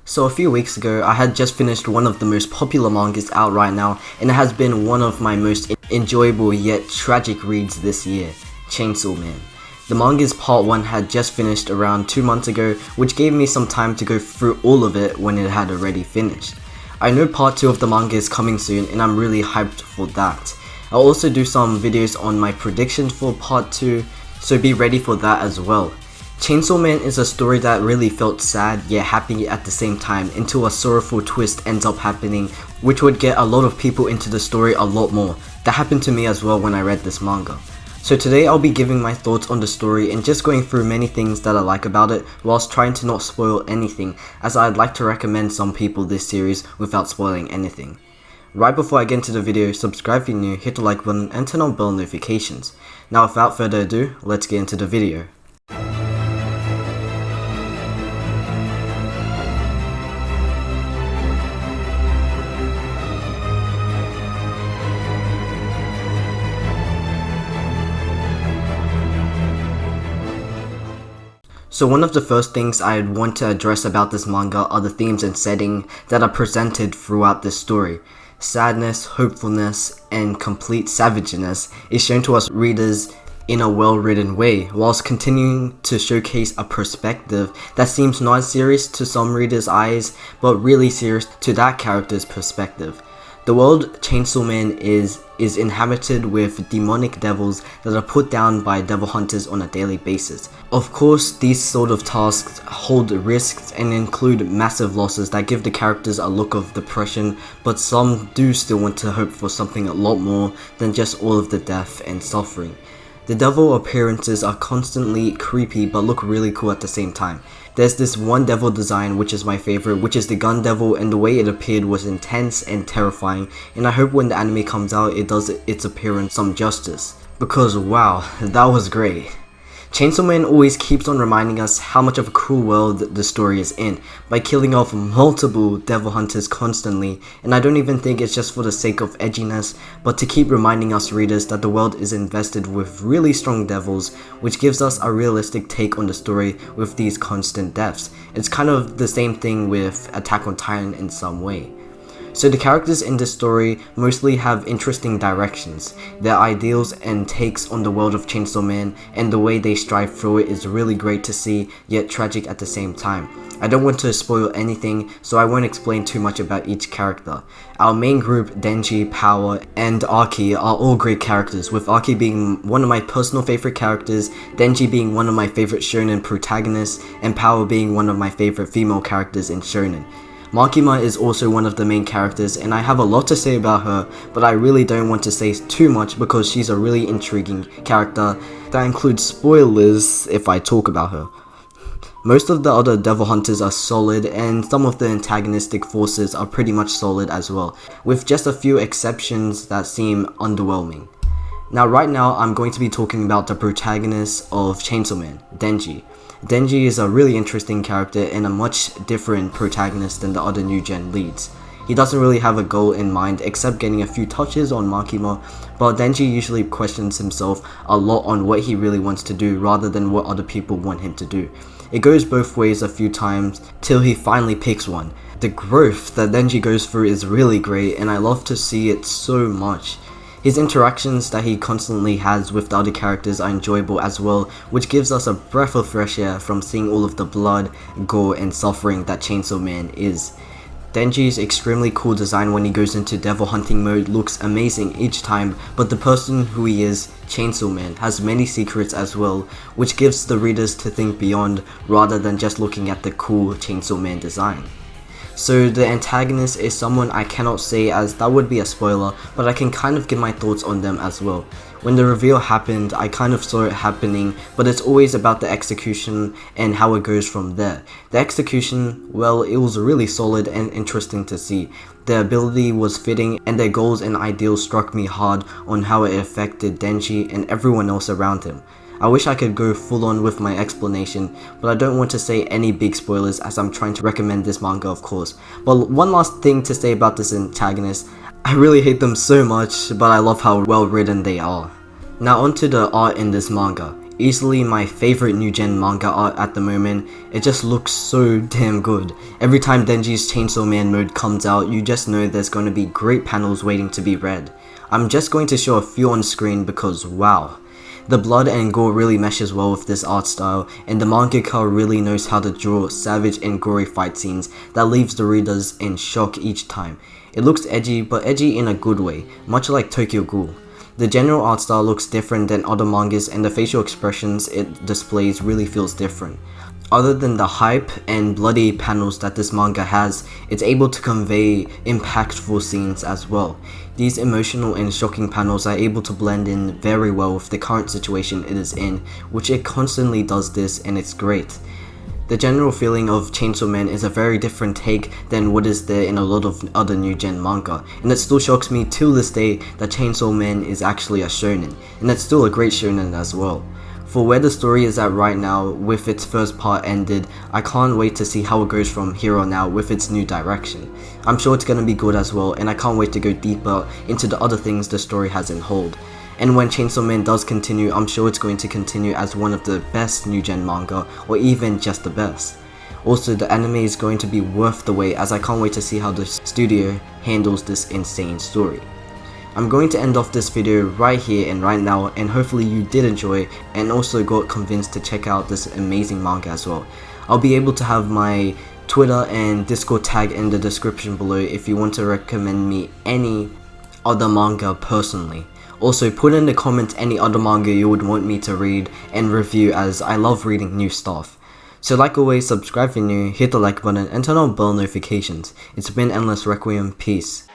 So a few weeks ago, I had just finished one of the most popular mangas out right now, and it has been one of my most enjoyable yet tragic reads this year, Chainsaw Man. The manga's part 1 had just finished around 2 months ago, which gave me some time to go through all of it when it had already finished. I know part 2 of the manga is coming soon, and I'm really hyped for that. I'll also do some videos on my predictions for part 2, so be ready for that as well. Chainsaw Man is a story that really felt sad yet happy at the same time until a sorrowful twist ends up happening, which would get a lot of people into the story a lot more. That happened to me as well when I read this manga. So today I'll be giving my thoughts on the story and just going through many things that I like about it whilst trying to not spoil anything, as I'd like to recommend some people this series without spoiling anything. Right before I get into the video, subscribe if you're new, hit the like button and turn on bell notifications. Now without further ado, let's get into the video. So one of the first things I'd want to address about this manga are the themes and setting that are presented throughout this story. Sadness, hopefulness, and complete savageness is shown to us readers in a well-written way, whilst continuing to showcase a perspective that seems non-serious to some readers' eyes, but really serious to that character's perspective. The world Chainsaw Man is inhabited with demonic devils that are put down by devil hunters on a daily basis. Of course, these sort of tasks hold risks and include massive losses that give the characters a look of depression, but some do still want to hope for something a lot more than just all of the death and suffering. The devil appearances are constantly creepy but look really cool at the same time. There's this one devil design which is my favorite, which is the gun devil, and the way it appeared was intense and terrifying, and I hope when the anime comes out it does its appearance some justice, because wow, that was great. Chainsaw Man always keeps on reminding us how much of a cruel world the story is in, by killing off multiple devil hunters constantly, and I don't even think it's just for the sake of edginess, but to keep reminding us readers that the world is invested with really strong devils, which gives us a realistic take on the story with these constant deaths. It's kind of the same thing with Attack on Titan in some way. So the characters in this story mostly have interesting directions. Their ideals and takes on the world of Chainsaw Man and the way they strive through it is really great to see, yet tragic at the same time. I don't want to spoil anything, so I won't explain too much about each character. Our main group, Denji, Power, and Aki are all great characters, with Aki being one of my personal favorite characters, Denji being one of my favorite shonen protagonists, and Power being one of my favorite female characters in shonen. Makima is also one of the main characters, and I have a lot to say about her, but I really don't want to say too much because she's a really intriguing character that includes spoilers if I talk about her. Most of the other devil hunters are solid, and some of the antagonistic forces are pretty much solid as well, with just a few exceptions that seem underwhelming. Now right now I'm going to be talking about the protagonist of Chainsaw Man, Denji. Denji is a really interesting character and a much different protagonist than the other new gen leads. He doesn't really have a goal in mind except getting a few touches on Makima, but Denji usually questions himself a lot on what he really wants to do rather than what other people want him to do. It goes both ways a few times till he finally picks one. The growth that Denji goes through is really great, and I love to see it so much. His interactions that he constantly has with the other characters are enjoyable as well, which gives us a breath of fresh air from seeing all of the blood, gore, and suffering that Chainsaw Man is. Denji's extremely cool design when he goes into devil hunting mode looks amazing each time, but the person who he is, Chainsaw Man, has many secrets as well, which gives the readers to think beyond rather than just looking at the cool Chainsaw Man design. So the antagonist is someone I cannot say as that would be a spoiler, but I can kind of give my thoughts on them as well. When the reveal happened, I kind of saw it happening, but it's always about the execution and how it goes from there. The execution, well, it was really solid and interesting to see. Their ability was fitting, and their goals and ideals struck me hard on how it affected Denji and everyone else around him. I wish I could go full on with my explanation, but I don't want to say any big spoilers as I'm trying to recommend this manga, of course. But one last thing to say about this antagonist, I really hate them so much, but I love how well written they are. Now onto the art in this manga. Easily my favorite new gen manga art at the moment. It just looks so damn good. Every time Denji's Chainsaw Man mode comes out, you just know there's going to be great panels waiting to be read. I'm just going to show a few on screen because wow. The blood and gore really meshes well with this art style, and the mangaka really knows how to draw savage and gory fight scenes that leaves the readers in shock each time. It looks edgy, but edgy in a good way, much like Tokyo Ghoul. The general art style looks different than other mangas, and the facial expressions it displays really feels different. Other than the hype and bloody panels that this manga has, it's able to convey impactful scenes as well. These emotional and shocking panels are able to blend in very well with the current situation it is in, which it constantly does this, and it's great. The general feeling of Chainsaw Man is a very different take than what is there in a lot of other new gen manga, and it still shocks me till this day that Chainsaw Man is actually a shonen, and it's still a great shonen as well. For where the story is at right now, with its first part ended, I can't wait to see how it goes from here on out with its new direction. I'm sure it's gonna be good as well, and I can't wait to go deeper into the other things the story has in hold. And when Chainsaw Man does continue, I'm sure it's going to continue as one of the best new gen manga, or even just the best. Also, the anime is going to be worth the wait, as I can't wait to see how the studio handles this insane story. I'm going to end off this video right here and right now, and hopefully you did enjoy and also got convinced to check out this amazing manga as well. I'll be able to have my Twitter and Discord tag in the description below if you want to recommend me any other manga personally. Also, put in the comments any other manga you would want me to read and review, as I love reading new stuff. So like always, subscribe if you're new, hit the like button and turn on bell notifications. It's been Endless Requiem, peace.